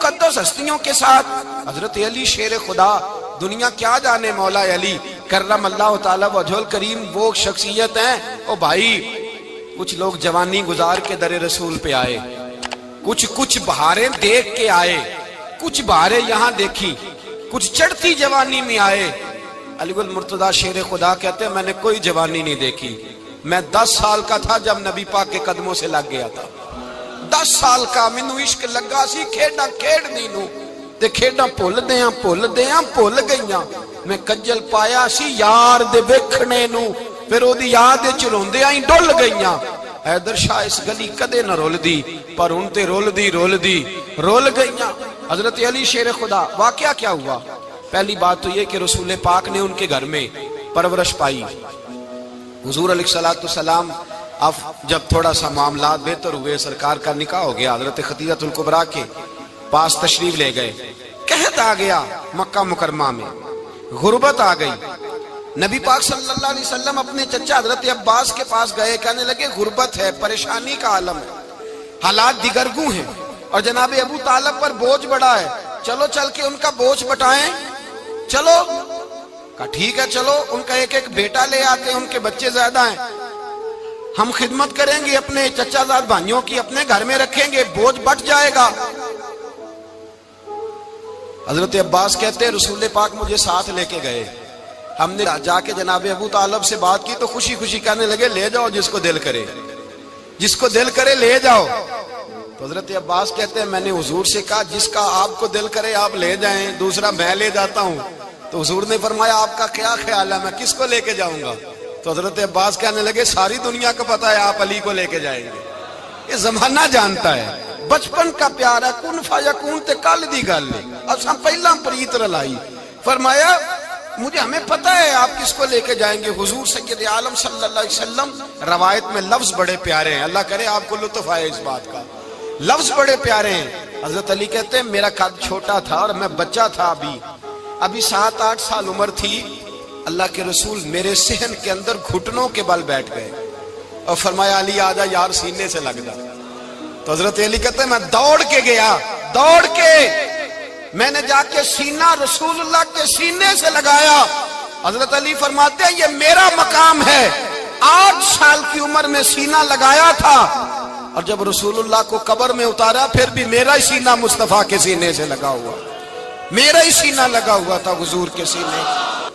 مقدس ہستیوں کے ساتھ حضرت علی شیر خدا، دنیا کیا جانے مولا علی کرم اللہ تعالی وجہ الکریم وہ شخصیت ہیں۔ او بھائی کچھ لوگ جوانی گزار کے در رسول پہ آئے، کچھ بہاریں دیکھ کے آئے، کچھ بہاریں یہاں دیکھی، کچھ چڑھتی جوانی میں آئے۔ علی گل مرتضیٰ شیر خدا کہتے ہیں میں نے کوئی جوانی نہیں دیکھی، میں 10 سال کا تھا جب نبی پاک کے قدموں سے لگ گیا تھا، 10 سال کا مینوں عشق لگا سی، کھیڈاں کھیڈنی نو تے کھیڈاں بھول گئیاں، میں کجل پایا سی یار دے ویکھنے نو، پھر او دی یاد وچ روندیاں ہی ڈل گئیاں۔ حیدر شاہ اس گلی کدے نہ رول دی، پر ان تے رول گئیاں۔ حضرت علی شیر خدا، واقعہ کیا ہوا؟ پہلی بات تو یہ کہ رسول پاک نے ان کے گھر میں پرورش پائی۔ حضور علیہ السلام اب جب تھوڑا سا معاملات بہتر ہوئے، سرکار کا نکاح ہو گیا، حضرت خدیجہ الکبریٰ کے پاس تشریف لے گئے، قحط آ گیا مکہ مکرمہ میں، غربت آ گئی۔ نبی پاک صلی اللہ علیہ وسلم اپنے چچا حضرت عباس کے پاس گئے، کہنے لگے غربت ہے، پریشانی کا عالم ہے، حالات دیگرگوں ہیں، اور جناب ابو طالب پر بوجھ بڑا ہے، چلو چل کے ان کا بوجھ بٹائیں۔ چلو کہا ٹھیک ہے، چلو ان کا ایک بیٹا لے آتے ہیں، ان کے بچے زیادہ ہیں، ہم خدمت کریں گے اپنے چچا زاد بھائیوں کی، اپنے گھر میں رکھیں گے، بوجھ بٹ جائے گا۔ حضرت عباس کہتے ہیں رسول پاک مجھے ساتھ لے کے گئے، ہم نے جا کے جناب ابو طالب سے بات کی تو خوشی خوشی کہنے لگے لے جاؤ جس کو دل کرے لے جاؤ۔ تو حضرت عباس کہتے ہیں میں نے حضور سے کہا جس کا آپ کو دل کرے آپ لے جائیں، دوسرا میں لے جاتا ہوں۔ تو حضور نے فرمایا آپ کا کیا خیال ہے، میں کس کو لے کے جاؤں گا؟ تو حضرت عباس کہنے لگے ساری دنیا کو پتا ہے آپ علی کو لے کے جائیں گے، یہ زمانہ جانتا ہے، بچپن کا پیار ہے، کن فیکون تے کل دی گل ہے، اساں پہلا پریت رلائی۔ فرمایا مجھے ہمیں پتہ ہے آپ کس کو لے کے جائیں گے، حضور سید عالم صلی اللہ علیہ وسلم۔ روایت میں لفظ بڑے پیارے ہیں، اللہ کرے آپ کو لطف آئے اس بات کا، لفظ بڑے پیارے ہیں۔ حضرت علی کہتے ہیں میرا قد چھوٹا تھا اور میں بچہ تھا، ابھی 7-8 سال عمر تھی، اللہ کے رسول میرے صحن کے اندر گھٹنوں کے بل بیٹھ گئے اور فرمایا علی آجا یار سینے سے لگ جا۔ تو حضرت علی کہتے ہیں میں دوڑ کے گیا، میں نے جا کے سینہ رسول اللہ کے سینے سے لگایا۔ حضرت علی فرماتے ہیں یہ میرا مقام ہے، 8 سال کی عمر میں سینہ لگایا تھا، اور جب رسول اللہ کو قبر میں اتارا پھر بھی میرا ہی سینہ مصطفیٰ کے سینے سے لگا ہوا، میرا ہی سینہ لگا ہوا تھا حضور کے سینے۔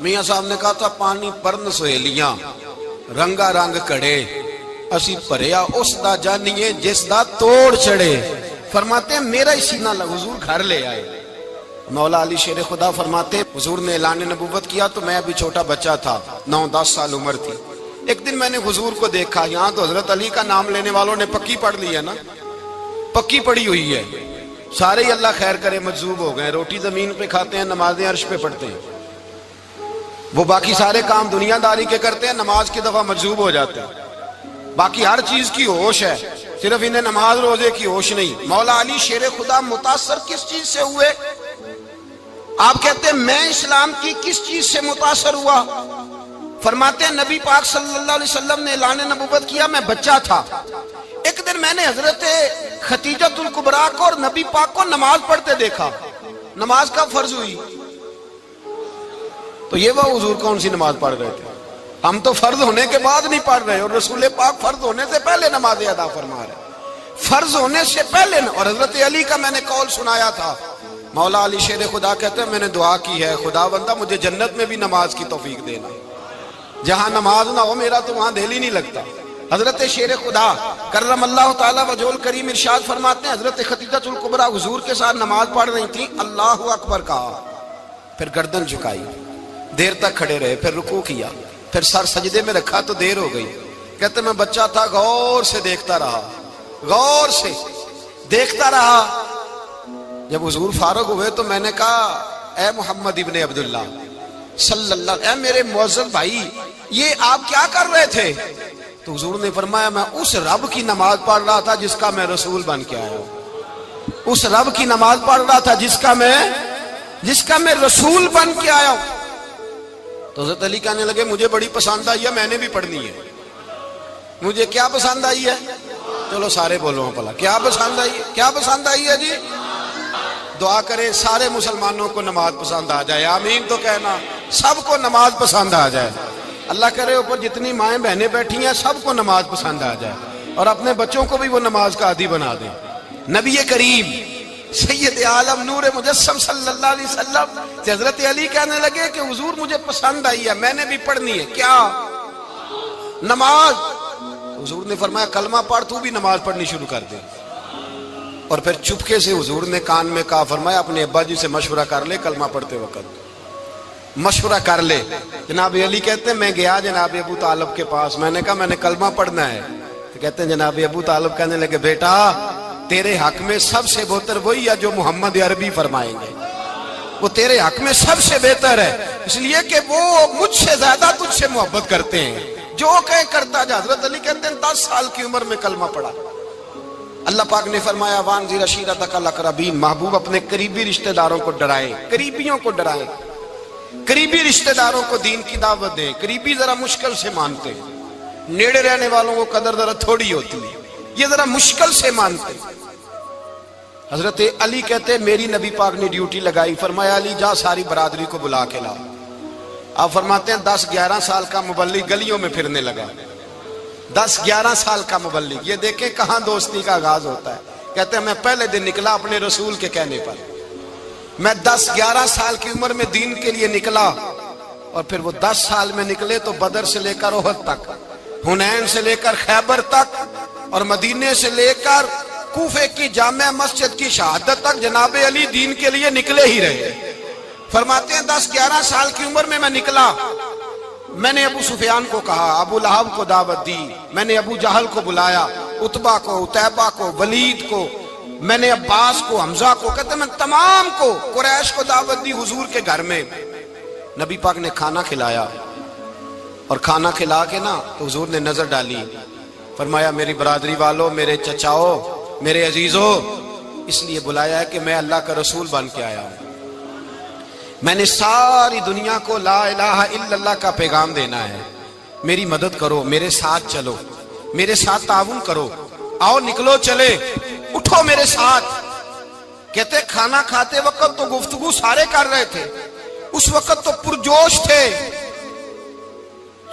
میاں صاحب نے کہا تھا پانی پرن سہیلیاں رنگا رنگ کڑے، اسی پریا اس دا جانیے جس دا توڑ چڑھے۔ فرماتے ہیں میرا ہی سینہ لگا، حضور گھر لے آئے۔ مولا علی شیر خدا فرماتے ہیں حضور نے اعلان نبوت کیا تو میں ابھی چھوٹا بچہ تھا، 9-10 سال عمر تھی۔ ایک دن میں نے حضور کو دیکھا، یہاں تو حضرت علی کا نام لینے والوں نے پکی پڑھ لی ہے نا، پکی پڑھی ہوئی ہے، سارے ہی اللہ خیر کرے مجذوب ہو گئے، روٹی زمین پہ کھاتے ہیں، نمازیں عرش پہ پڑھتے ہیں، وہ باقی سارے کام دنیا داری کے کرتے ہیں، نماز کی دفعہ مجذوب ہو جاتے ہیں، باقی ہر چیز کی ہوش ہے، صرف انہیں نماز روزے کی ہوش نہیں۔ مولا علی شیر خدا متاثر کس چیز سے ہوئے؟ آپ کہتے ہیں میں اسلام کی کس چیز سے متاثر ہوا؟ فرماتے ہیں نبی پاک صلی اللہ علیہ وسلم نے اعلان نبوت کیا، میں بچہ تھا، ایک دن میں نے حضرت خدیجہ الکبریٰ کو اور نبی پاک کو نماز پڑھتے دیکھا۔ نماز کب فرض ہوئی؟ تو یہ وہ حضور کون سی نماز پڑھ رہے تھے؟ ہم تو فرض ہونے کے بعد نہیں پڑھ رہے، اور رسول پاک فرض ہونے سے پہلے نماز ادا فرما رہے، فرض ہونے سے پہلے۔ اور حضرت علی کا میں نے قول سنایا تھا، مولا علی شیر خدا کہتے ہیں میں نے دعا کی ہے خدا بندہ مجھے جنت میں بھی نماز کی توفیق دینا، جہاں نماز نہ ہو میرا تو وہاں دل ہی نہیں لگتا۔ حضرت شیر خدا کرم اللہ تعالیٰ وجہ الکریم ارشاد فرماتے ہیں حضرت خدیجہ الکبریٰ حضور کے ساتھ نماز پڑھ رہی تھی، اللہ اکبر کہا، پھر گردن جھکائی، دیر تک کھڑے رہے، پھر رکوع کیا، پھر سر سجدے میں رکھا تو دیر ہو گئی۔ کہتے میں بچہ تھا، غور سے دیکھتا رہا، غور سے دیکھتا رہا۔ جب حضور فارغ ہوئے تو میں نے کہا اے محمد ابن عبداللہ صلی اللہ، اے میرے معزز بھائی یہ آپ کیا کر رہے تھے؟ تو حضور نے فرمایا میں اس رب کی نماز پڑھ رہا تھا جس کا میں رسول بن کے آیا ہوں، اس رب کی نماز پڑھ رہا تھا جس کا میں رسول بن کے آیا ہوں۔ تو حضرت علی کہنے لگے مجھے بڑی پسند آئی ہے، میں نے بھی پڑھنی ہے۔ مجھے کیا پسند آئی ہے؟ چلو سارے بولو پلا، کیا پسند آئی ہے؟ کیا پسند آئی ہے جی؟ دعا کرے سارے مسلمانوں کو نماز پسند آ جائے، آمین تو کہنا، سب کو نماز پسند آ جائے۔ اللہ کرے اوپر جتنی مائیں بہنیں بیٹھی ہیں سب کو نماز پسند آ جائے، اور اپنے بچوں کو بھی وہ نماز کا عادی بنا دیں۔ نبی کریم سید عالم نور مجسم صلی اللہ علیہ وسلم سے حضرت علی کہنے لگے کہ حضور مجھے پسند آئی ہے، میں نے بھی پڑھنی ہے، کیا؟ نماز۔ حضور نے فرمایا کلمہ پڑھ، تو بھی نماز پڑھنی شروع کر دے۔ اور پھر چپکے سے حضور نے کان میں کہا، فرمایا اپنے ابا جی سے مشورہ کر لے کلمہ پڑھتے وقت، مشورہ کر لے۔ جناب علی کہتے ہیں میں گیا جناب ابو طالب کے پاس، میں نے کہا میں نے کلمہ پڑھنا ہے، تو کہتے ہیں جناب ابو طالب کہنے لگے بیٹا تیرے حق میں سب سے بہتر وہی ہے جو محمد عربی فرمائیں گے، وہ تیرے حق میں سب سے بہتر ہے، اس لیے کہ وہ مجھ سے زیادہ تجھ سے محبت کرتے ہیں، جو کہیں کرتا جا۔ حضرت علی کہتے ہیں 10 سال کی عمر میں کلمہ پڑھا۔ اللہ پاک نے فرمایا وانذر عشیرتک الاقربین، محبوب اپنے قریبی رشتہ داروں کو ڈرائیں، قریبیوں کو ڈرائیں، قریبی رشتہ داروں کو دین کی دعوت دیں۔ قریبی ذرا مشکل سے مانتے ہیں، نیڑے رہنے والوں کو قدر ذرا تھوڑی ہوتی ہے، یہ ذرا مشکل سے مانتے ہیں۔ حضرت علی کہتے ہیں میری نبی پاک نے ڈیوٹی لگائی، فرمایا علی جا ساری برادری کو بلا کے لا۔ آپ فرماتے ہیں 10-11 سال کا مبلغ گلیوں میں پھرنے لگا، 10-11 سال کا مبلغ، یہ دیکھیں کہاں دوستی کا آغاز ہوتا ہے۔ کہتے ہیں میں پہلے دن نکلا اپنے رسول کے کہنے پر، میں 10-11 سال کی عمر میں دین کے لیے نکلا، اور پھر وہ 10 سال میں نکلے تو بدر سے لے کر احد تک، حنین سے لے کر خیبر تک، اور مدینے سے لے کر کوفے کی جامع مسجد کی شہادت تک جناب علی دین کے لیے نکلے ہی رہے۔ فرماتے ہیں 10-11 سال کی عمر میں نکلا، میں نے ابو سفیان کو کہا، ابو لہب کو دعوت دی، میں نے ابو جہل کو بلایا، عتبہ کو، عتیبہ کو، ولید کو، میں نے عباس کو، حمزہ کو، کہتے میں تمام کو، قریش کو دعوت دی حضور کے گھر میں۔ نبی پاک نے کھانا کھلایا، اور کھانا کھلا کے نا تو حضور نے نظر ڈالی، فرمایا میری برادری والوں، میرے چچاؤ، میرے عزیزو، اس لیے بلایا ہے کہ میں اللہ کا رسول بن کے آیا ہوں، میں نے ساری دنیا کو لا الہ الا اللہ کا پیغام دینا ہے، میری مدد کرو، میرے ساتھ چلو، میرے ساتھ تعاون کرو، آؤ نکلو چلے، اٹھو میرے ساتھ۔ کہتے کھانا کھاتے وقت تو گفتگو سارے کر رہے تھے، اس وقت تو پرجوش تھے،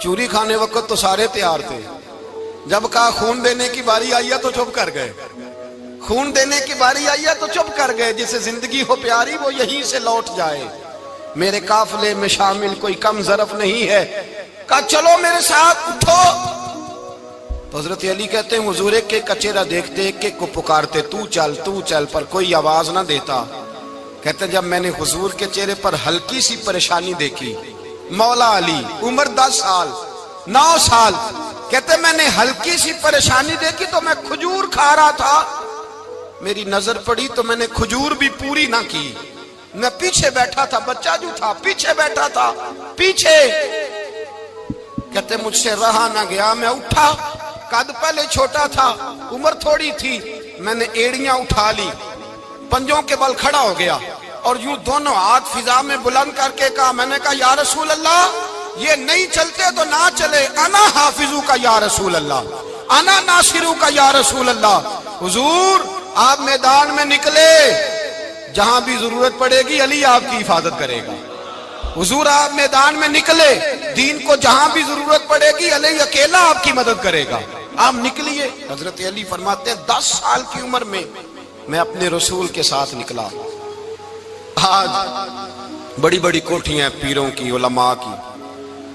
چوری کھانے وقت تو سارے تیار تھے، جب کہا خون دینے کی باری آئی ہے تو چپ کر گئے، خون دینے کی باری آئی ہے تو چپ کر گئے، جسے زندگی ہو پیاری وہ یہیں سے لوٹ جائے، میرے قافلے میں شامل کوئی کم ظرف نہیں ہے، کہا چلو میرے ساتھ اٹھو۔ تو حضرت علی کہتے ہیں حضور ایک ایک کا چہرہ دیکھتے، ایک ایک کو پکارتے، تو چل، پر کوئی آواز نہ دیتا۔ کہتے ہیں جب میں نے حضور کے چہرے پر ہلکی سی پریشانی دیکھی، مولا علی عمر 10 سال 9 سال، کہتے میں نے ہلکی سی پریشانی دیکھی تو میں کھجور کھا رہا تھا، میری نظر پڑی تو میں نے کھجور بھی پوری نہ کی، میں پیچھے بیٹھا تھا، بچہ جو تھا پیچھے بیٹھا تھا، پیچھے۔ کہتے مجھ سے رہا نہ گیا، میں اٹھا، قد پہلے چھوٹا تھا، عمر تھوڑی تھی، میں نے ایڑیاں اٹھا لی، پنجوں کے بل کھڑا ہو گیا، اور یوں دونوں ہاتھ فضا میں بلند کر کے کہا، میں نے کہا یا رسول اللہ یہ نہیں چلتے تو نہ چلے، انا حافظو کا یا رسول اللہ، انا ناصرو کا یا رسول اللہ۔ حضور آپ میدان میں نکلے، جہاں بھی ضرورت پڑے گی علی آپ کی حفاظت کرے گا، حضور آپ میدان میں نکلے، دین کو جہاں بھی ضرورت پڑے گی علی اکیلا آپ کی مدد کرے گا، آپ نکلیے۔ حضرت علی فرماتے ہیں 10 سال کی عمر میں میں اپنے رسول کے ساتھ نکلا۔ آج بڑی بڑی کوٹھیاں پیروں کی، علماء کی،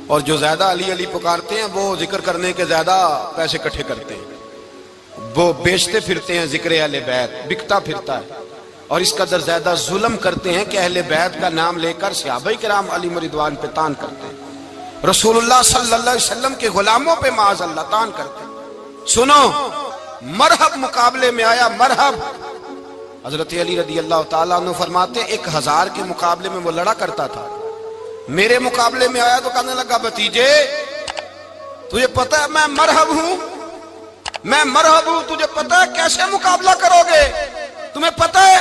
اور جو زیادہ علی علی پکارتے ہیں وہ ذکر کرنے کے زیادہ پیسے اکٹھے کرتے ہیں، وہ بیچتے پھرتے ہیں ذکر اہل بیت، بکتا پھرتا ہے، اور اس قدر زیادہ ظلم کرتے ہیں کہ اہل بیت کا نام لے کر صحابہ کرام علی رضوان پہ تان کرتے ہیں، رسول اللہ صلی اللہ علیہ وسلم کے غلاموں پہ معاذ اللہ تان کرتے ہیں۔ سنو، مرحب مقابلے میں آیا، مرحب۔ حضرت علی رضی اللہ تعالیٰ عنہ فرماتے 1000 کے مقابلے میں وہ لڑا کرتا تھا، میرے مقابلے میں آیا تو کہنے لگا بھتیجے تجھے پتہ ہے میں مرحب ہوں، میں مرحب ہوں، تجھے پتہ ہے کیسے مقابلہ کرو گے، تمہیں پتہ ہے؟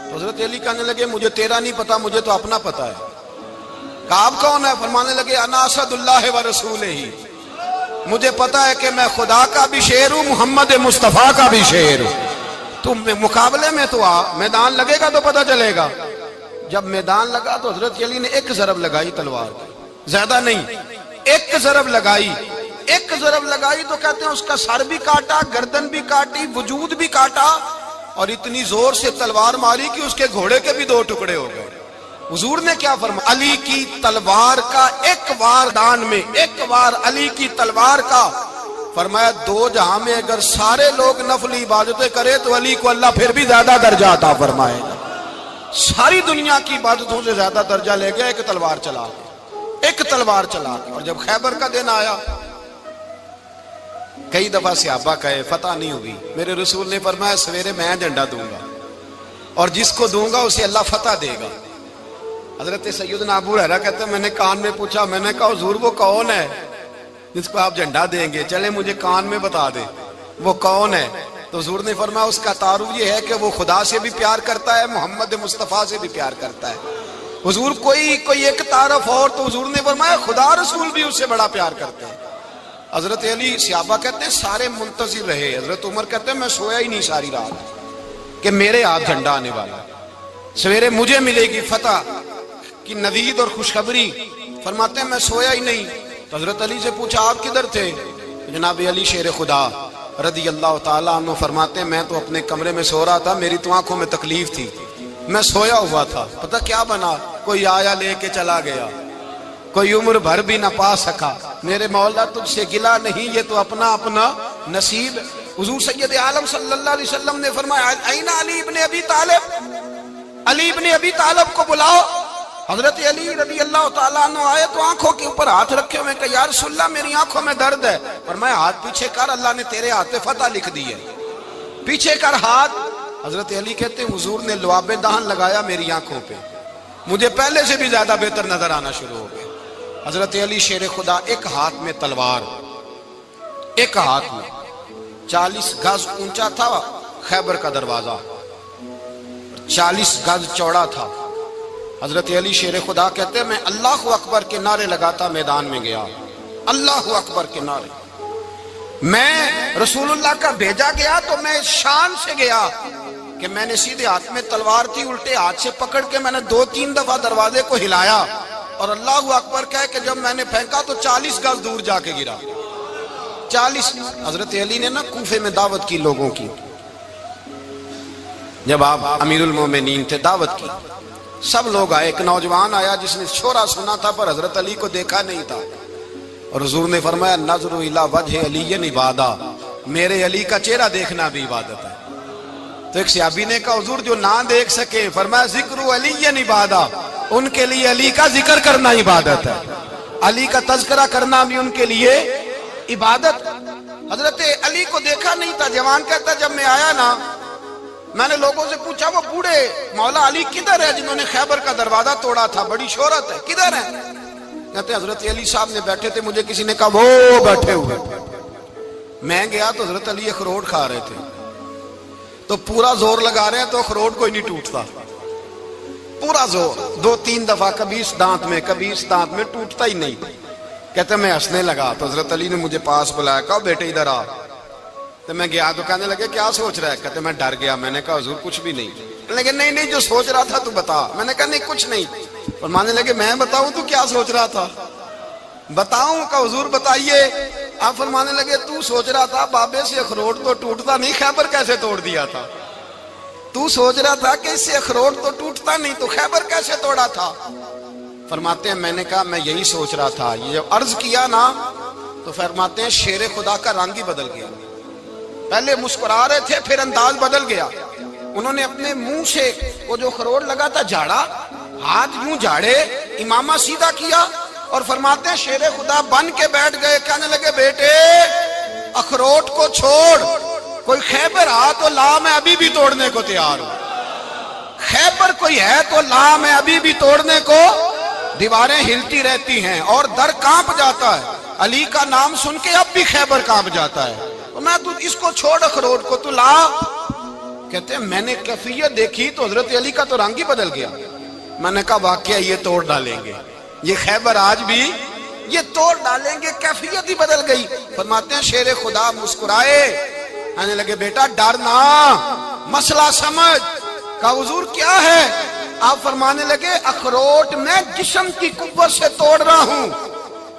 تو حضرت علی کہنے لگے مجھے تیرا نہیں پتا، مجھے تو اپنا پتہ ہے۔ کہا آپ کون ہے؟ فرمانے لگے انا اسد اللہ و رسولہ، مجھے پتا ہے کہ میں خدا کا بھی شیر ہوں، محمد مصطفیٰ کا بھی شیر ہوں۔ تم مقابلے میں تو آ، میدان لگے گا تو پتہ چلے گا۔ جب میدان لگا تو حضرت علی نے ایک ضرب لگائی تلوار کی، زیادہ نہیں، ایک ضرب لگائی۔ ایک ضرب لگائی تو کہتے ہیں اس کا سر بھی کاٹا، گردن بھی کاٹی، وجود بھی کاٹا، اور اتنی زور سے تلوار ماری کہ اس کے گھوڑے کے بھی 2 ٹکڑے ہو گئے۔ حضور نے کیا فرمایا؟ علی کی تلوار کا ایک وار دان میں، ایک وار علی کی تلوار کا، فرمایا 2 جہاں میں اگر سارے لوگ نفلی عبادتیں کرے تو علی کو اللہ پھر بھی زیادہ درجہ عطا فرمائے گا۔ ساری دنیا کی عبادتوں سے زیادہ درجہ لے گیا ایک تلوار چلا کے، ایک تلوار چلا کے۔ اور جب خیبر کا دن آیا، کئی دفعہ صحابہ کہے فتح نہیں ہوگی، میرے رسول نے فرمایا سویرے میں جھنڈا دوں گا اور جس کو دوں گا اسے اللہ فتح دے گا۔ حضرت سیدنا ابو ہریرہ کہتے ہیں میں نے کان میں پوچھا، میں نے کہا حضور وہ کون ہے جس کو آپ جھنڈا دیں گے؟ چلے مجھے کان میں بتا دے وہ کون ہے۔ تو حضور نے فرمایا اس کا تعارف یہ ہے کہ وہ خدا سے بھی پیار کرتا ہے، محمد مصطفیٰ سے بھی پیار کرتا ہے۔ حضور کوئی ایک تعارف اور، تو حضور نے فرمایا خدا رسول بھی اس سے بڑا پیار کرتے ہیں۔ حضرت علی، صحابہ کہتے ہیں سارے منتظر رہے۔ حضرت عمر کہتے ہیں میں سویا ہی نہیں ساری رات کہ میرے ہاتھ جھنڈا آنے والا، سویرے مجھے ملے گی فتح کی نوید اور خوشخبری۔ فرماتے ہیں میں سویا ہی نہیں۔ تو حضرت علی سے پوچھا آپ کدھر تھے؟ جناب علی شیر خدا رضی اللہ تعالیٰ عنہ فرماتے ہیں میں تو اپنے کمرے میں سو رہا تھا، میری تو آنکھوں میں تکلیف تھی، میں سویا ہوا تھا، پتہ کیا بنا، کوئی آیا لے کے چلا گیا، کوئی عمر بھر بھی نہ پا سکا۔ میرے مولا تجھ سے گلا نہیں، یہ تو اپنا اپنا نصیب۔ حضور سید عالم صلی اللہ علیہ وسلم نے فرمایا این علی ابن ابی طالب، علی ابن ابی طالب کو بلاؤ۔ حضرت علی رضی اللہ تعالیٰ عنہ آئے تو آنکھوں کے اوپر ہاتھ رکھے ہوئے کہ یا رسول اللہ میری آنکھوں میں درد ہے۔ فرمایا ہاتھ پیچھے کر، اللہ نے تیرے ہاتھ پہ فتح لکھ دی ہے، پیچھے کر ہاتھ۔ حضرت علی کہتے ہیں حضور نے لعاب دہن لگایا میری آنکھوں پہ، مجھے پہلے سے بھی زیادہ بہتر نظر آنا شروع ہو گئے۔ حضرت علی شیر خدا، ایک ہاتھ میں تلوار، ایک ہاتھ میں 40 گز اونچا تھا خیبر کا دروازہ، 40 گز چوڑا تھا۔ حضرت علی شیر خدا کہتے ہیں میں اللہ اکبر کے نعرے لگاتا میدان میں گیا، اللہ اکبر کے نعرے۔ میں رسول اللہ کا بھیجا گیا تو میں شان سے گیا کہ میں نے سیدھے ہاتھ میں تلوار تھی، الٹے ہاتھ سے پکڑ کے میں نے 2-3 دفعہ دروازے کو ہلایا اور اللہ اکبر کہہ کہ جب میں نے پھینکا تو 40 گز دور جا کے گرا، 40۔ حضرت علی نے نا کوفے میں دعوت کی لوگوں کی، جب آپ امیر المومنین تھے، دعوت کی، سب لوگ آئے۔ ایک نوجوان آیا جس نے شورا سنا تھا پر حضرت علی کو دیکھا نہیں تھا، اور حضور نے فرمایا نظر الی وجہ علی عبادہ، میرے علی کا چہرہ دیکھنا بھی عبادت ہے۔ تو ایک صحابی نے کہا حضور جو نہ دیکھ سکے، فرمایا ذکر علی عبادہ، ان کے لیے علی کا ذکر کرنا عبادت ہے، علی کا تذکرہ کرنا بھی ان کے لیے عبادت۔ حضرت علی کو دیکھا نہیں تھا۔ جوان کہتا جب میں آیا نا، میں نے لوگوں سے پوچھا وہ بوڑھے مولا علی کدھر ہے جنہوں نے خیبر کا دروازہ توڑا تھا، بڑی شہرت ہے، کدھر ہے؟ کہتے ہیں حضرت علی صاحب نے بیٹھے تھے، مجھے کسی نے کہا وہ بیٹھے ہوئے۔ میں گیا تو حضرت علی اخروٹ کھا رہے تھے، تو پورا زور لگا رہے ہیں تو اخروٹ کوئی نہیں ٹوٹتا، پورا زور 2-3 دفعہ، کبھی اس دانت میں کبھی اس دانت میں، ٹوٹتا ہی نہیں۔ کہتے میں ہنسنے لگا تو حضرت علی نے مجھے پاس بلایا، کہا بیٹے ادھر آ۔ تو میں گیا تو کہنے لگے کیا سوچ رہا ہے؟ کہتے میں ڈر گیا۔ میں نے کہا حضور کچھ بھی نہیں۔ لیکن نہیں جو سوچ رہا تھا تو بتا۔ میں نے کہا نہیں کچھ نہیں۔ فرمانے لگے میں بتاؤں تو کیا سوچ رہا تھا؟ بتاؤں؟ کہ حضور بتائیے۔ آپ فرمانے لگے تو سوچ رہا تھا بابے سے اخروٹ تو ٹوٹتا نہیں، خیبر کیسے توڑ دیا تھا؟ تو سوچ رہا تھا کہ اس سے اخروٹ تو ٹوٹتا نہیں تو خیبر کیسے توڑا تھا؟ فرماتے ہیں میں نے کہا میں یہی سوچ رہا تھا۔ یہ جب عرض کیا نا تو فرماتے ہیں شیر خدا کا رنگ ہی بدل گیا، پہلے مسکرا رہے تھے پھر انداز بدل گیا۔ انہوں نے اپنے منہ سے وہ جو خروٹ لگا تھا جھاڑا، ہاتھ یوں جھاڑے، امامہ سیدھا کیا اور فرماتے ہیں شیر خدا بن کے بیٹھ گئے۔ کہنے لگے بیٹے اخروٹ کو چھوڑ، کوئی خیبر آ تو لا، میں ابھی بھی توڑنے کو تیار ہوں۔ خیبر کوئی ہے تو لا، میں ابھی بھی توڑنے کو۔ دیواریں ہلتی رہتی ہیں اور در کانپ جاتا ہے، علی کا نام سن کے اب بھی خیبر کانپ جاتا ہے۔ میں تو اس کو چھوڑ اخروٹ کو تو لا۔ کہتے ہیں میں نے کیفیت دیکھی تو حضرت علی کا تو رنگ ہی بدل گیا۔ میں نے کہا واقعہ یہ توڑ ڈالیں گے، یہ خیبر آج بھی یہ توڑ ڈالیں گے، کیفیت ہی بدل گئی۔ فرماتے ہیں شیر خدا مسکرائے، کہنے لگے بیٹا ڈر نہ، مسئلہ سمجھ۔ کہا حضور کیا ہے؟ آپ فرمانے لگے اخروٹ میں جسم کی قوت سے توڑ رہا ہوں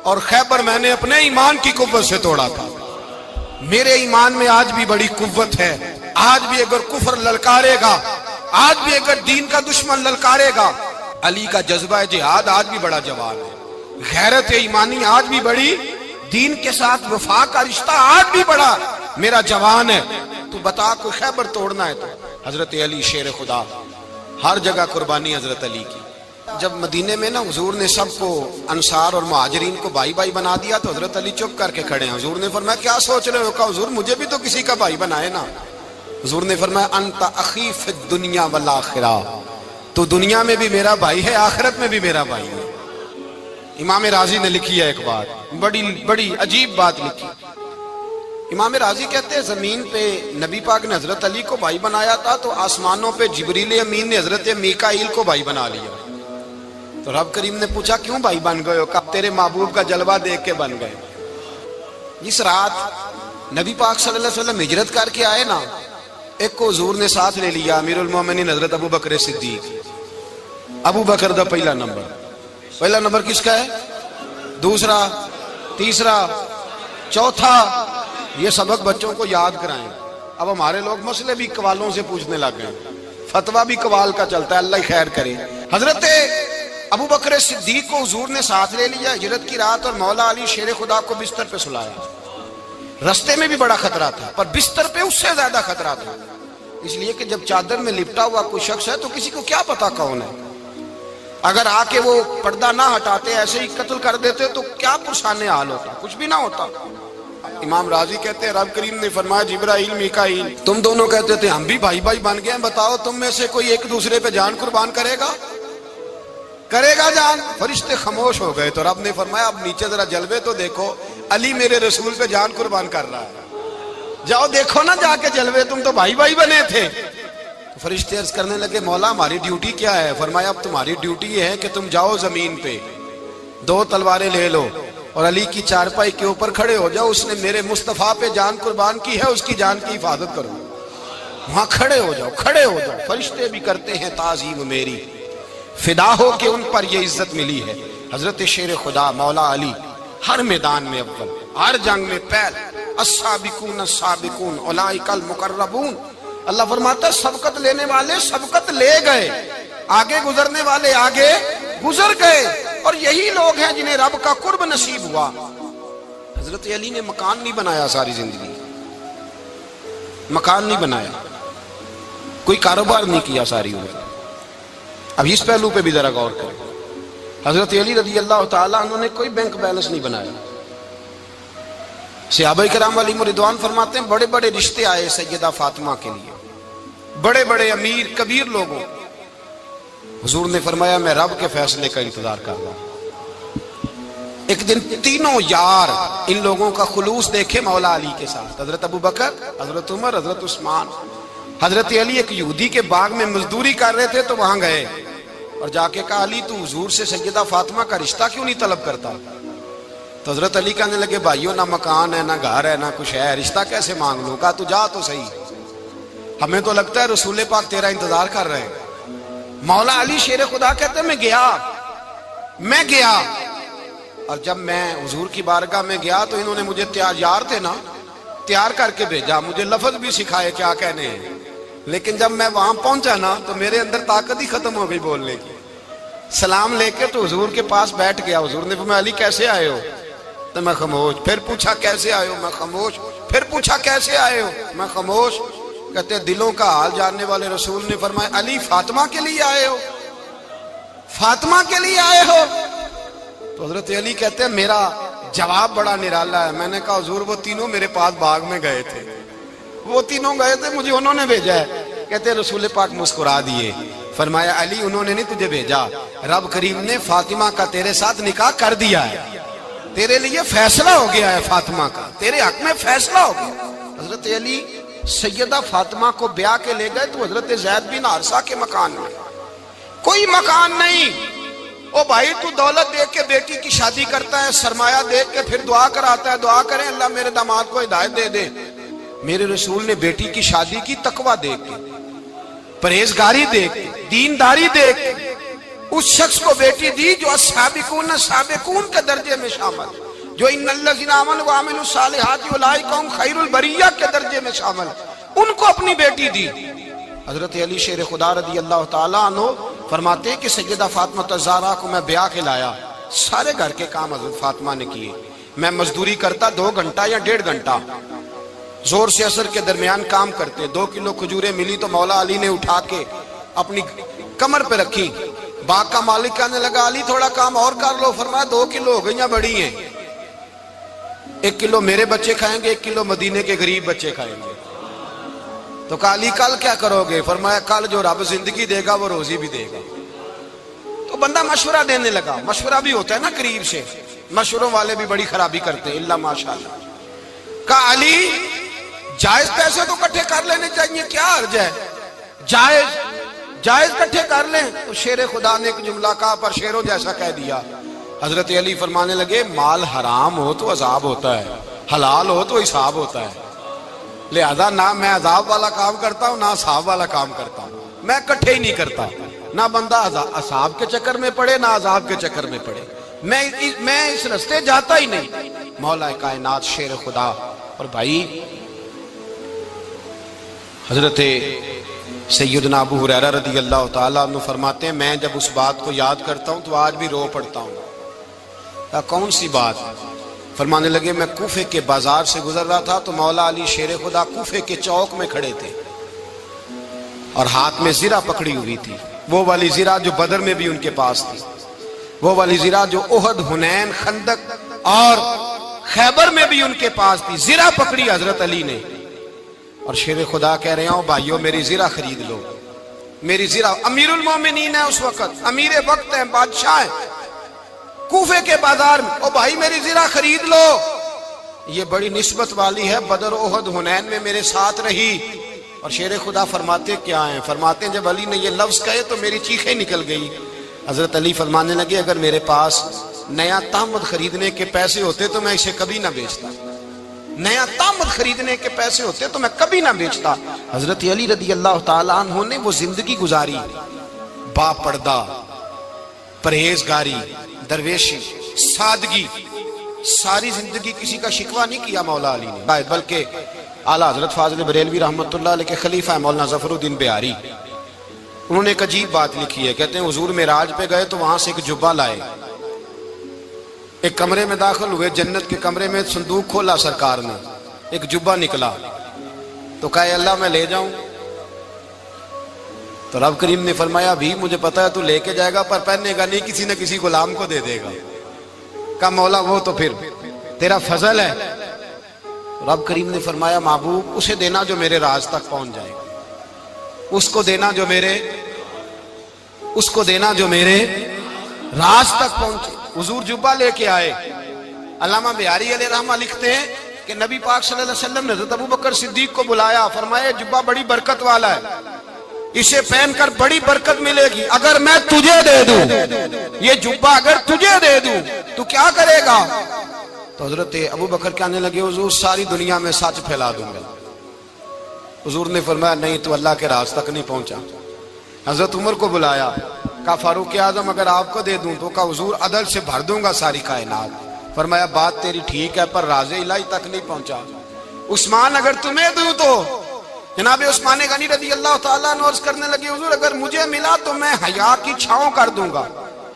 اور خیبر میں نے اپنے ایمان کی قوت سے توڑا تھا۔ میرے ایمان میں آج بھی بڑی قوت ہے، آج بھی اگر کفر للکارے گا، آج بھی اگر دین کا دشمن للکارے گا، علی کا جذبہ جہاد آج بھی بڑا جوان ہے، غیرت ایمانی آج بھی بڑی، دین کے ساتھ وفا کا رشتہ آج بھی بڑا میرا جوان ہے۔ تو بتا کوئی خیبر توڑنا ہے تو حضرت علی شیر خدا، ہر جگہ قربانی حضرت علی کی۔ جب مدینے میں نا حضور نے سب کو انصار اور مہاجرین کو بھائی بھائی بنا دیا تو حضرت علی چپ کر کے کھڑے ہیں۔ حضور نے فرمایا کیا سوچ رہے ہو؟ کہا حضور مجھے بھی تو کسی کا بھائی بنائے نا۔ حضور نے فرمایا انت اخی فی الدنیا والآخرہ، تو دنیا میں بھی میرا بھائی ہے، آخرت میں بھی میرا بھائی ہے۔ امام راضی نے لکھی ہے ایک بات، بڑی عجیب بات لکھی۔ امام راضی کہتے ہیں زمین پہ نبی پاک نے حضرت علی کو بھائی بنایا تھا تو آسمانوں پہ جبریل امین نے حضرت میکائیل کو بھائی بنا لیا۔ تو رب کریم نے پوچھا کیوں بھائی بن گئے ہو؟ کہا تیرے محبوب کا جلوہ دیکھ کے بن گئے۔ جس رات نبی پاک صلی اللہ علیہ وسلم ہجرت کر کے آئے نا، ایک کو حضور نے ساتھ لے لیا، امیر المومنین حضرت ابو بکر صدیق۔ ابو بکر دا پہلا نمبر کس کا ہے؟ دوسرا، تیسرا، چوتھا، یہ سبق بچوں کو یاد کرائیں۔ اب ہمارے لوگ مسئلے بھی قوالوں سے پوچھنے لگ گئے، فتویٰ بھی قوال کا چلتا ہے، اللہ خیر کرے۔ حضرت ابو بکر صدیق کو حضور نے ساتھ لے لیا ہجرت کی رات، اور مولا علی شیر خدا کو بستر پہ سلایا۔ رستے میں بھی بڑا خطرہ تھا پر بستر پہ اس سے زیادہ خطرہ تھا، اس لیے کہ جب چادر میں لپٹا ہوا کوئی شخص ہے تو کسی کو کیا پتا کون ہے، اگر آ کے وہ پردہ نہ ہٹاتے ایسے ہی قتل کر دیتے تو کیا پرسان حال ہوتا، کچھ بھی نہ ہوتا۔ امام راضی کہتے ہیں رب کریم نے فرمایا جبرائیل میکائیل تم دونوں کہتے تھے ہم بھی بھائی بھائی بن گئے ہیں، بتاؤ تم میں سے کوئی ایک دوسرے پہ جان قربان کرے گا جان؟ فرشتے خاموش ہو گئے تو رب نے فرمایا اب نیچے ذرا جلوے تو دیکھو، علی میرے رسول پہ جان قربان کر رہا ہے، جاؤ دیکھو نا جا کے جلوے، تم تو بھائی بھائی بنے تھے۔ فرشتے عرض کرنے لگے مولا ہماری ڈیوٹی کیا ہے؟ فرمایا اب تمہاری ڈیوٹی یہ ہے کہ تم جاؤ زمین پہ 2 تلواریں لے لو اور علی کی چارپائی کے اوپر کھڑے ہو جاؤ، اس نے میرے مصطفیٰ پہ جان قربان کی ہے، اس کی جان کی حفاظت کرو۔ وہاں کھڑے ہو جاؤ۔ فرشتے بھی کرتے ہیں تعظیم میری، فدا ہو کہ ان پر یہ عزت ملی ہے۔ حضرت شیر خدا مولا علی ہر میدان میں اول، ہر جنگ میں پہل، السابقون السابقون اولئک المقربون۔ اللہ فرماتا ہے سبقت لینے والے سبقت لے گئے، آگے گزرنے والے آگے گزر گئے، اور یہی لوگ ہیں جنہیں رب کا قرب نصیب ہوا۔ حضرت علی نے مکان نہیں بنایا، ساری زندگی مکان نہیں بنایا، کوئی کاروبار نہیں کیا ساری عمر۔ اب اس پہلو پہ بھی ذرا غور کریں، حضرت علی رضی اللہ تعالیٰ انہوں نے کوئی بینک بیلنس نہیں بنایا۔ صحابہ کرام علیہم رضوان فرماتے ہیں بڑے بڑے رشتے آئے سیدہ فاطمہ کے لیے، بڑے بڑے امیر کبیر لوگوں، حضور نے فرمایا میں رب کے فیصلے کا انتظار کر رہا ہوں۔ ایک دن تینوں یار ان لوگوں کا خلوص دیکھے مولا علی کے ساتھ، حضرت ابو بکر، حضرت عمر، حضرت عثمان۔ حضرت علی ایک یہودی کے باغ میں مزدوری کر رہے تھے تو وہاں گئے اور جا کے کہا علی تو حضور سے سیدہ فاطمہ کا رشتہ کیوں نہیں طلب کرتا؟ تو حضرت علی کہنے لگے بھائیو نہ مکان ہے نہ گھر ہے نہ کچھ ہے، رشتہ کیسے مانگ لوں؟ کہا تو جا تو صحیح، ہمیں تو لگتا ہے رسول پاک تیرا انتظار کر رہے ہیں۔ مولا علی شیر خدا کہتے ہیں میں گیا اور جب میں حضور کی بارگاہ میں گیا تو انہوں نے مجھے یار تھے نا تیار کر کے بھیجا، مجھے لفظ بھی سکھائے کیا کہنے ہیں، لیکن جب میں وہاں پہنچا نا تو میرے اندر طاقت ہی ختم ہو گئی بولنے کی۔ سلام لے کے تو حضور کے پاس بیٹھ گیا، حضور نے فرمایا علی کیسے آئے ہو؟ تو میں خاموش، پھر پوچھا کیسے آئے ہو؟ میں خاموش، پھر پوچھا کیسے آئے ہو؟ میں خاموش۔ کہتے ہیں دلوں کا حال جاننے والے رسول نے فرمایا علی فاطمہ کے لیے آئے ہو؟ فاطمہ کے لیے آئے ہو؟ تو حضرت علی کہتے ہیں میرا جواب بڑا نرالا ہے۔ میں نے کہا حضور وہ تینوں میرے پاس باغ میں گئے تھے، وہ تینوں گئے تھے، مجھے انہوں نے بھیجا ہے۔ کہتے ہیں رسول پاک مسکرا دیے، فرمایا علی انہوں نے نہیں تجھے بھیجا، رب کریم نے فاطمہ کا تیرے ساتھ نکاح کر دیا ہے، تیرے لیے فیصلہ ہو گیا ہے، فاطمہ کا تیرے حق میں فیصلہ ہو گیا۔ حضرت علی سیدہ فاطمہ کو بیاہ کے لے گئے تو حضرت زید بن حارثہ کے مکان میں، کوئی مکان نہیں۔ او بھائی تو دولت دیکھ کے بیٹی کی شادی کرتا ہے، سرمایہ دیکھ کے پھر دعا کراتا ہے، دعا کریں اللہ میرے داماد کو ہدایت دے دے۔ میرے رسول نے بیٹی کی شادی کی تقویٰ دیکھ کے، پرہیزگاری دیکھ، دینداری دیکھ اس شخص کو بیٹی دی جو السابقون سابقون کے درجے میں شامل، جو ان الذین آمنوا وعملوا الصالحات اولئک هم خیر البریہ کے درجے میں شامل، ان کو اپنی بیٹی دی۔ حضرت علی شیر خدا رضی اللہ تعالیٰ عنہ فرماتے ہیں کہ سیدہ فاطمہ الزہرا کو میں بیاہ کے لایا، سارے گھر کے کام حضرت فاطمہ نے کیے، میں مزدوری کرتا 2 گھنٹہ یا 1.5 گھنٹہ، زور سے عصر کے درمیان کام کرتے، 2 کلو کھجوریں ملی تو مولا علی نے اٹھا کے اپنی کمر پہ رکھی، باغ کا مالک کہنے لگا علی تھوڑا کام اور کر لو، فرمایا 2 کلو ہو گئیں بڑی ہیں، 1 کلو میرے بچے کھائیں گے، 1 کلو مدینے کے غریب بچے کھائیں گے۔ تو کہا علی کل کیا کرو گے؟ فرمایا کل جو رب زندگی دے گا وہ روزی بھی دے گا۔ تو بندہ مشورہ دینے لگا، مشورہ بھی ہوتا ہے نا قریب سے، مشوروں والے بھی بڑی خرابی کرتے ہیں، اللہ ماشاءاللہ۔ کہا علی جائز پیسے تو کٹھے کر لینے چاہیے، کیا عرض ہے، جائز کٹھے کر لیں۔ تو شیر خدا نے ایک جملہ کہا پر شیروں جیسا کہہ دیا۔ حضرت علی فرمانے لگے مال حرام ہو تو عذاب ہوتا ہے، حلال ہو تو حساب ہوتا ہے، لہذا نہ میں عذاب والا کام کرتا ہوں نہ حساب والا کام کرتا ہوں، میں کٹھے ہی نہیں کرتا، نہ بندہ عذاب کے چکر میں پڑے نہ عذاب کے چکر میں پڑے، میں اس رستے جاتا ہی نہیں۔ مولا کائنات شیر خدا۔ اور بھائی حضرت سیدنا ابو ہریرہ رضی اللہ تعالیٰ عنہ فرماتے ہیں میں جب اس بات کو یاد کرتا ہوں تو آج بھی رو پڑتا ہوں۔ کون سی بات؟ فرمانے لگے میں کوفے کے بازار سے گزر رہا تھا تو مولا علی شیر خدا کوفے کے چوک میں کھڑے تھے اور ہاتھ میں زرہ پکڑی ہوئی تھی، وہ والی زرہ جو بدر میں بھی ان کے پاس تھی، وہ والی زرہ جو احد، حنین، خندق اور خیبر میں بھی ان کے پاس تھی، زرہ پکڑی حضرت علی نے اور شیر خدا کہہ رہے ہوں بھائیو میری زرہ خرید لو، میری زرہ۔ امیر المومنین ہے اس وقت، امیر وقت ہے، بادشاہ ہے، کوفے کے بازار میں، او بھائی میری زرہ خرید لو، یہ بڑی نسبت والی ہے، بدر، احد، حنین میں میرے ساتھ رہی۔ اور شیر خدا فرماتے کیا ہیں؟ فرماتے ہیں جب علی نے یہ لفظ کہے تو میری چیخیں نکل گئی۔ حضرت علی فرمانے لگے اگر میرے پاس نیا تامد خریدنے کے پیسے ہوتے تو میں اسے کبھی نہ بیچتا، نیا تامد خریدنے کے پیسے ہوتے تو میں کبھی نہ بیچتا۔ حضرت علی رضی اللہ تعالیٰ عنہ نے وہ زندگی گزاری، با پردہ، پرہیزگاری، درویشی، سادگی، ساری زندگی کسی کا شکوہ نہیں کیا مولا علی نے، بلکہ اعلیٰ حضرت فاضل بریلوی رحمۃ اللہ علیہ کے خلیفہ مولانا ظفر الدین بہاری، انہوں نے ایک عجیب بات لکھی ہے، کہتے ہیں حضور معراج پہ گئے تو وہاں سے ایک جبہ لائے، ایک کمرے میں داخل ہوئے، جنت کے کمرے میں صندوق کھولا سرکار نے، ایک جبہ نکلا تو کہا اللہ میں لے جاؤں؟ تو رب کریم نے فرمایا بھی مجھے پتا ہے تو لے کے جائے گا پر پہننے گا نہیں، کسی نہ کسی غلام کو دے دے گا۔ کہا مولا وہ تو پھر تیرا فضل ہے۔ رب کریم نے فرمایا محبوب اسے دینا جو میرے راز تک پہنچ جائے گا، اس کو دینا جو میرے راز تک پہنچے۔ حضور جبہ لے کے آئے۔ علامہ بہاری علیہ رحمہ لکھتے ہیں کہ نبی پاک صلی اللہ علیہ وسلم نے حضرت ابوبکر صدیق کو بلایا، فرمایا جبہ بڑی برکت والا ہے، اسے پہن کر بڑی برکت ملے گی، اگر میں تجھے دے دوں، یہ جبہ اگر تجھے دے دوں تو کیا کرے گا؟ تو حضرت ابوبکر کہنے لگے حضور ساری دنیا میں سچ پھیلا دوں گا۔ حضور نے فرمایا نہیں تو اللہ کے راز تک نہیں پہنچا۔ حضرت عمر کو بلایا، کہا فاروق اعظم اگر آپ کو دے دوں تو کہا حضور عدل سے بھر دوں گا ساری کائنات۔ فرمایا بات تیری ٹھیک ہے پر راز الہی تک نہیں پہنچا۔ عثمان اگر تمہیں دوں تو جناب عثمان غنی رضی اللہ تعالیٰ عنہ عرض کرنے لگے حضور اگر مجھے ملا تو میں حیا کی چھاؤں کر دوں گا،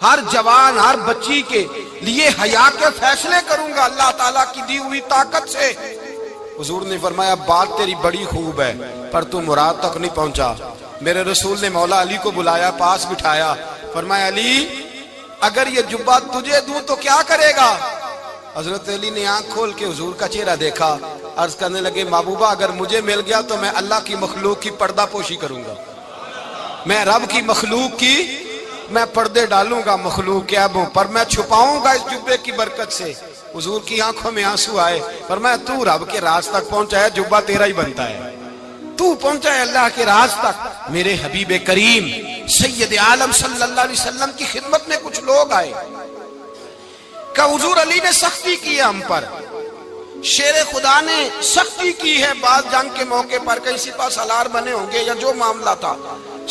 ہر جوان ہر بچی کے لیے حیا کے فیصلے کروں گا اللہ تعالیٰ کی دی ہوئی طاقت سے۔ حضور نے فرمایا بات تیری بڑی خوب ہے پر تو مراد تک نہیں پہنچا۔ میرے رسول نے مولا علی کو بلایا، پاس بٹھایا، فرمایا علی اگر یہ جبہ تجھے دوں تو کیا کرے گا؟ حضرت علی نے آنکھ کھول کے حضور کا چہرہ دیکھا، عرض کرنے لگے محبوبہ اگر مجھے مل گیا تو میں اللہ کی مخلوق کی پردہ پوشی کروں گا، میں رب کی مخلوق کی میں پردے ڈالوں گا مخلوق کے عیبوں پر، میں چھپاؤں گا اس جبے کی برکت سے۔ حضور کی آنکھوں میں آنسو آئے، فرمایا تو رب کے راز تک پہنچا ہے، جبہ تیرا ہی بنتا ہے، تو پہنچا ہے اللہ کے راز تک۔ میرے حبیب کریم سید عالم صلی اللہ علیہ وسلم کی خدمت میں کچھ لوگ آئے کہ حضور علی نے سختی کی ہے ہم پر، شیر خدا نے سختی کی ہے، بعض جنگ کے موقع پر کہیں سپہ سالار بنے ہوں گے یا جو معاملہ تھا،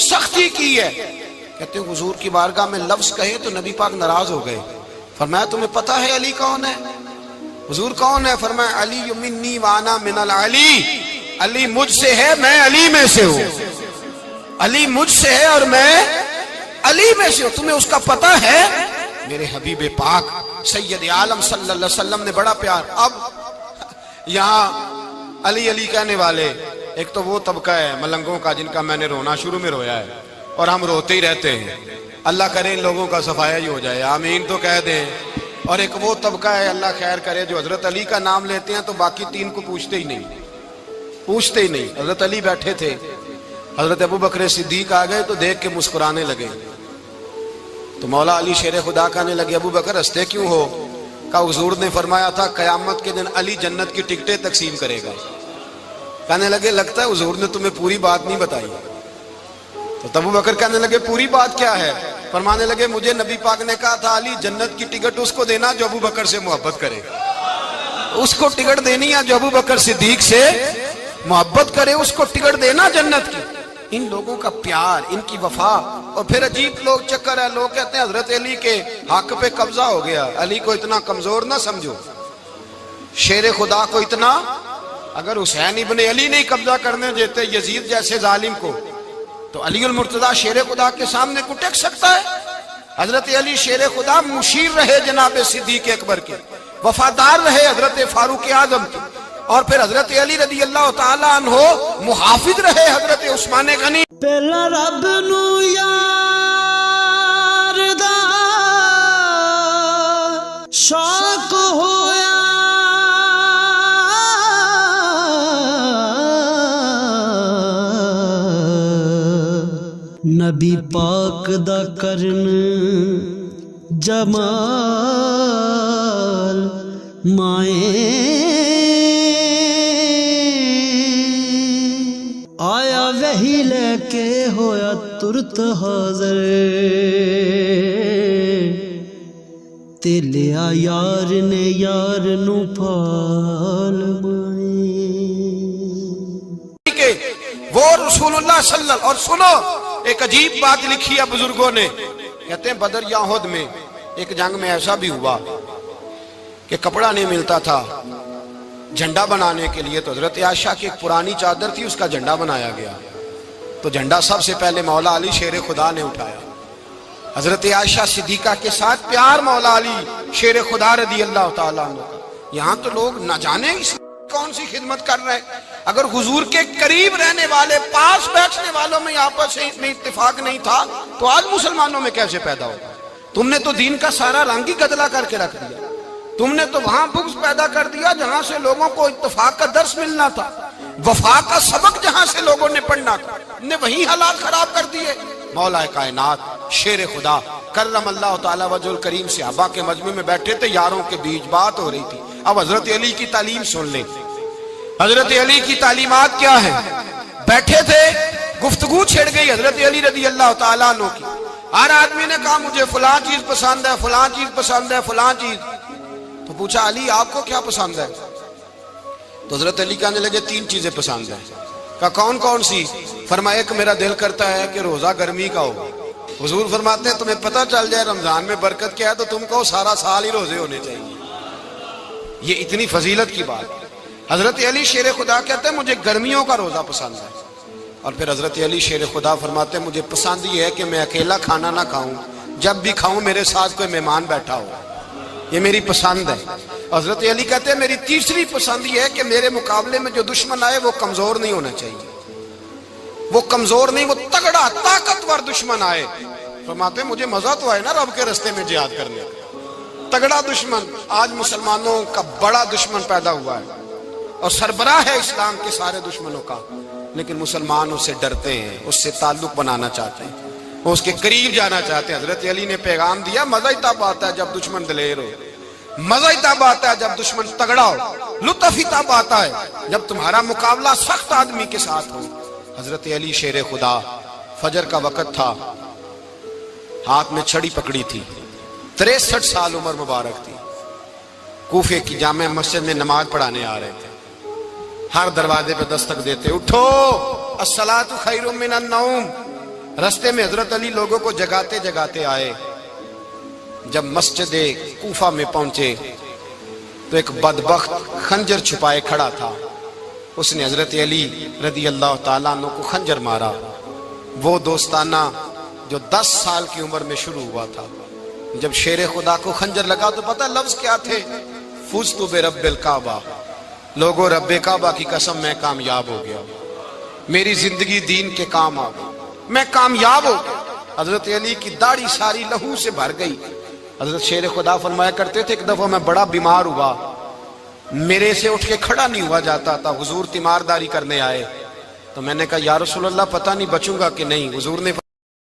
سختی کی ہے. کہتے ہیں حضور کی بارگاہ میں لفظ کہے تو نبی پاک ناراض ہو گئے. فرمایا تمہیں پتہ ہے علی کون ہے؟ حضور کون ہے؟ فرمایا علی منی وانا من العلی، علی مجھ سے ہے، میں علی میں سے ہوں. علی مجھ سے ہے اور میں علی میں سے ہوں. تمہیں اس کا پتہ ہے؟ میرے حبیب پاک سید عالم صلی اللہ علیہ وسلم نے بڑا پیار. اب یہاں علی علی کہنے والے ایک تو وہ طبقہ ہے ملنگوں کا جن کا میں نے رونا شروع میں رویا ہے اور ہم روتے ہی رہتے ہیں. اللہ کرے ان لوگوں کا صفایا ہی ہو جائے، آمین تو کہہ دیں. اور ایک وہ طبقہ ہے اللہ خیر کرے جو حضرت علی کا نام لیتے ہیں تو باقی تین کو پوچھتے ہی نہیں. حضرت علی بیٹھے تھے، حضرت ابو بکر صدیق آ گئے تو دیکھ کے مسکرانے لگے. تو مولا علی شیر خدا کہنے لگے ابو بکر ہنستے کیوں ہو؟ کہا حضور نے فرمایا تھا قیامت کے دن علی جنت کی ٹکٹیں تقسیم کرے گا. کہنے لگے لگتا ہے حضور نے تمہیں پوری بات نہیں بتائی. تو ابو بکر کہنے لگے پوری بات کیا ہے؟ فرمانے لگے مجھے نبی پاک نے کہا تھا علی جنت کی ٹکٹ اس کو دینا جو ابو بکر سے محبت کرے. اس کو ٹکٹ دینی ہے جو ابو بکر صدیق سے محبت کرے، اس کو ٹکٹ دینا جنت کی. ان لوگوں کا پیار، ان کی وفا. اور پھر عجیب لوگ چکر ہے، لوگ کہتے ہیں حضرت علی کے حق پہ قبضہ ہو گیا. علی کو اتنا کمزور نہ سمجھو، شیر خدا کو اتنا. اگر حسین ابن علی نہیں قبضہ کرنے دیتے یزید جیسے ظالم کو تو علی المرتضیٰ شیر خدا کے سامنے کو ٹک سکتا ہے؟ حضرت علی شیر خدا مشیر رہے جناب صدیق اکبر کے، وفادار رہے حضرت فاروق اعظم کے، اور پھر حضرت علی رضی اللہ تعالیٰ عنہ محافظ رہے حضرت عثمان غنی. پہلا رب نو یار دا شوق ہویا، نبی پاک دا کرن جمال مائیں آیا وہی لے کے ہویا ترت حاضر، تے لیا یار نے یار نو پھال مائیں. وہ رسول اللہ صلی اللہ. اور سنو ایک عجیب بات لکھی ہے بزرگوں نے، کہتے ہیں بدر یا احد میں ایک جنگ میں ایسا بھی ہوا کہ کپڑا نہیں ملتا تھا جھنڈا بنانے کے لیے. تو حضرت عائشہ کی ایک پرانی چادر تھی، اس کا جھنڈا بنایا گیا. تو جھنڈا سب سے پہلے مولا علی شیر خدا نے اٹھایا. حضرت عائشہ صدیقہ کے ساتھ پیار مولا علی شیر خدا رضی اللہ تعالیٰ عنہ کا. یہاں تو لوگ نہ جانے اس کون سی خدمت کر رہے ہیں. اگر حضور کے قریب رہنے والے پاس بیٹھنے والوں میں آپس میں اتفاق نہیں تھا تو آج مسلمانوں میں کیسے پیدا ہوگا؟ تم نے تو دین کا سارا رنگ ہی گدلا کر کے رکھ دیا. تم نے تو وہاں بغض پیدا کر دیا جہاں سے لوگوں کو اتفاق کا درس ملنا تھا، وفا کا سبق جہاں سے لوگوں نے پڑھنا تھا، نے وہی حالات خراب کر دیے. مولا کائنات شیر خدا کرم اللہ تعالی وجہ الکریم صحابہ کے مجمع میں بیٹھے تھے، یاروں کے بیچ بات ہو رہی تھی. اب حضرت علی کی تعلیم سن لیں. حضرت علی کی تعلیمات کیا ہے؟ بیٹھے تھے، گفتگو چھڑ گئی حضرت علی رضی اللہ تعالیٰ عنہ کی. ہر آدمی نے کہا مجھے فلاں چیز پسند ہے، فلاں چیز پسند ہے، فلاں چیز. تو پوچھا علی آپ کو کیا پسند ہے؟ تو حضرت علی کہنے لگے تین چیزیں پسند ہیں. کہا کون کون سی؟ فرمایا ایک میرا دل کرتا ہے کہ روزہ گرمی کا ہو. حضور فرماتے ہیں تمہیں پتہ چل جائے رمضان میں برکت کیا ہے تو تم کو سارا سال ہی روزے ہونے چاہیے. یہ اتنی فضیلت کی بات. حضرت علی شیر خدا کہتے ہیں مجھے گرمیوں کا روزہ پسند ہے. اور پھر حضرت علی شیر خدا فرماتے ہیں مجھے پسند یہ ہے کہ میں اکیلا کھانا نہ کھاؤں، جب بھی کھاؤں میرے ساتھ کوئی مہمان بیٹھا ہو. یہ میری پسند ہے. حضرت علی کہتے ہیں میری تیسری پسند یہ ہے کہ میرے مقابلے میں جو دشمن آئے وہ کمزور نہیں ہونا چاہیے. وہ کمزور نہیں، وہ تگڑا طاقتور دشمن آئے. فرماتے ہیں مجھے مزہ تو آئے نا رب کے رستے میں جہاد کرنے. تگڑا دشمن. آج مسلمانوں کا بڑا دشمن پیدا ہوا ہے اور سربراہ ہے اسلام کے سارے دشمنوں کا، لیکن مسلمان اس سے ڈرتے ہیں، اس سے تعلق بنانا چاہتے ہیں، وہ اس کے قریب جانا چاہتے ہیں. حضرت علی نے پیغام دیا مزہ ہی تب آتا ہے جب دشمن دلیر ہو، مزہ ہی تب آتا ہے جب دشمن تگڑا ہو، لطف ہی تب آتا ہے جب تمہارا مقابلہ سخت آدمی کے ساتھ ہو. حضرت علی شیر خدا فجر کا وقت تھا، ہاتھ میں چھڑی پکڑی تھی، 63 سال عمر مبارک تھی. کوفے کی جامع مسجد میں نماز پڑھانے آ رہے تھے. ہر دروازے پہ دستک دیتے اٹھو الصلاۃ خیر من النوم، رستے میں حضرت علی لوگوں کو جگاتے جگاتے آئے. جب مسجد کوفہ میں پہنچے تو ایک بدبخت خنجر چھپائے کھڑا تھا. اس نے حضرت علی رضی اللہ تعالیٰ عنہ کو خنجر مارا. وہ دوستانہ جو 10 سال کی عمر میں شروع ہوا تھا. جب شیر خدا کو خنجر لگا تو پتہ لفظ کیا تھے؟ فزت برب الکعبہ. لوگوں رب کعبہ کی قسم میں کامیاب ہو گیا, میری زندگی دین کے کام آ گئی, میں کامیاب ہو گیا. حضرت علی کی داڑھی ساری لہو سے بھر گئی. حضرت شیر خدا فرمایا کرتے تھے ایک دفعہ میں بڑا بیمار ہوا, میرے سے اٹھ کے کھڑا نہیں ہوا جاتا تھا. حضور تیمارداری کرنے آئے تو میں نے کہا یا رسول اللہ پتہ نہیں بچوں گا کہ نہیں. حضور نے